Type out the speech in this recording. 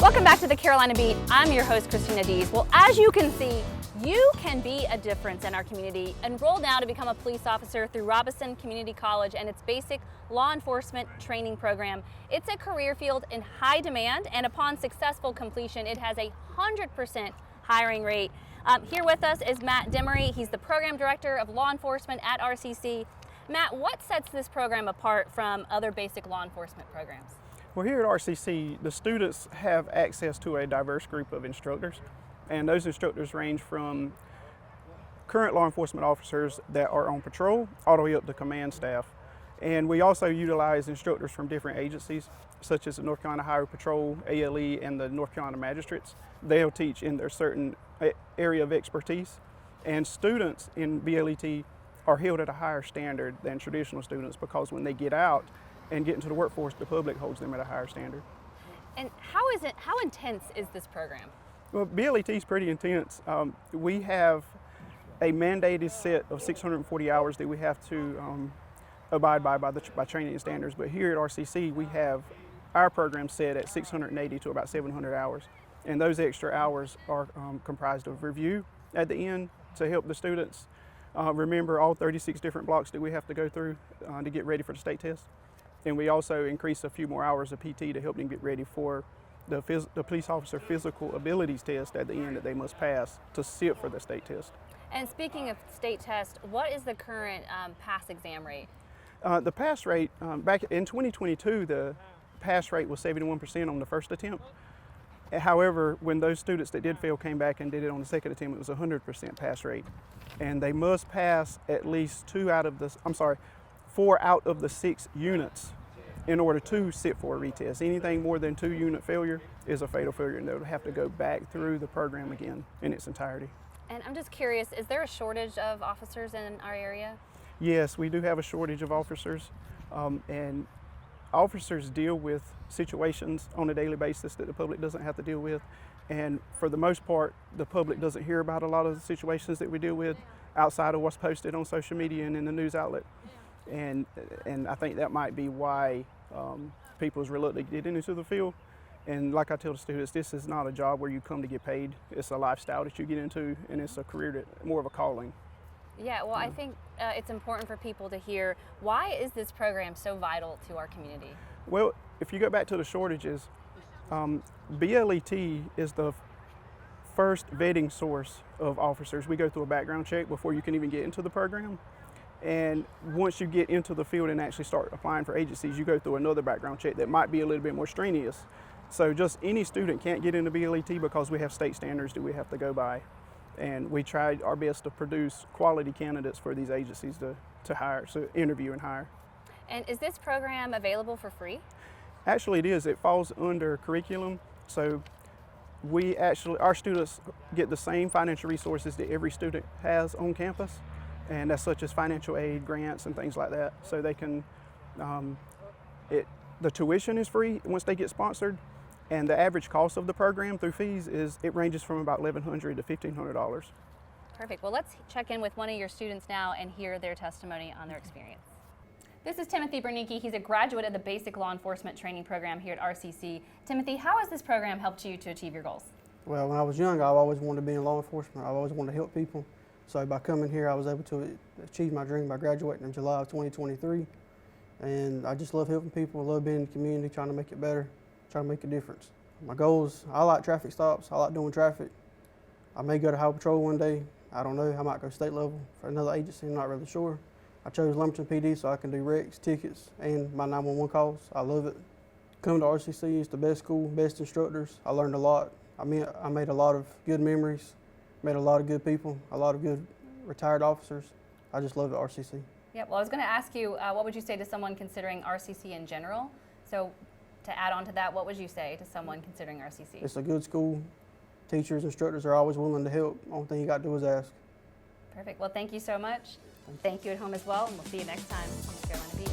Welcome back to the Carolina Beat. I'm your host, Christina Dees. Well, as you can see, you can be a difference in our community. Enroll now to become a police officer through Robinson Community College and its basic law enforcement training program. It's a career field in high demand, and upon successful completion, it has a 100% hiring rate. Here with us is Matt Demery. He's the program director of law enforcement at RCC. Matt, what sets this program apart from other basic law enforcement programs? Well, here at RCC, the students have access to a diverse group of instructors, and those instructors range from current law enforcement officers that are on patrol all the way up to command staff. And we also utilize instructors from different agencies, such as the North Carolina Highway Patrol, ALE, and the North Carolina Magistrates. They'll teach in their certain area of expertise, and students in BLET are held at a higher standard than traditional students because when they get out and get into the workforce, the public holds them at a higher standard. And how intense is this program? Well, BLET is pretty intense. We have a mandated set of 640 hours that we have to abide by training and standards. But here at RCC, we have our program set at 680 to about 700 hours. And those extra hours are comprised of review at the end to help the students remember all 36 different blocks that we have to go through to get ready for the state test. And we also increase a few more hours of PT to help them get ready for the police officer physical abilities test at the end that they must pass to sit for the state test. And speaking of state test, what is the current pass exam rate? The pass rate, back in 2022, the pass rate was 71% on the first attempt. However, when those students that did fail came back and did it on the second attempt, it was 100% pass rate. And they must pass at least 4 out of the 6 units in order to sit for a retest. Anything more than 2 unit failure is a fatal failure, and they'll have to go back through the program again in its entirety. And I'm just curious, is there a shortage of officers in our area? Yes, we do have a shortage of officers, and officers deal with situations on a daily basis that the public doesn't have to deal with. And for the most part, the public doesn't hear about a lot of the situations that we deal with outside of what's posted on social media and in the news outlet. And I think that might be why people is reluctant to get into the field. And like I tell the students, this is not a job where you come to get paid. It's a lifestyle that you get into, and it's a career that more of a calling. Yeah, well, I think it's important for people to hear, why is this program so vital to our community? Well, if you go back to the shortages, BLET is the first vetting source of officers. We go through a background check before you can even get into the program. And once you get into the field and actually start applying for agencies, you go through another background check that might be a little bit more strenuous. So just any student can't get into BLET because we have state standards that we have to go by. And we tried our best to produce quality candidates for these agencies to hire, so interview and hire. And is this program available for free? Actually, it is. It falls under curriculum. So our students get the same financial resources that every student has on campus, and that's such as financial aid, grants, and things like that. So they can, the tuition is free once they get sponsored, and the average cost of the program through fees it ranges from about $1,100 to $1,500. Perfect. Well, let's check in with one of your students now and hear their testimony on their experience. This is Timothy Bernicki. He's a graduate of the Basic Law Enforcement Training Program here at RCC. Timothy, how has this program helped you to achieve your goals? Well, when I was young, I always wanted to be in law enforcement. I always wanted to help people. So by coming here, I was able to achieve my dream by graduating in July of 2023. And I just love helping people. I love being in the community, trying to make it better, trying to make a difference. My goals, I like traffic stops. I like doing traffic. I may go to Highway Patrol one day. I don't know. I might go state level for another agency. I'm not really sure. I chose Lumberton PD so I can do wrecks, tickets, and my 911 calls. I love it. Coming to RCC is the best school, best instructors. I learned a lot. I made a lot of good memories, met a lot of good people, a lot of good retired officers. I just love it, RCC. Yeah, well, I was going to ask you, what would you say to someone considering RCC in general? So to add on to that, what would you say to someone considering RCC? It's a good school. Teachers, instructors are always willing to help. Only thing you got to do is ask. Perfect. Well, thank you so much. Thank you at home as well, and we'll see you next time on the Carolina Beat.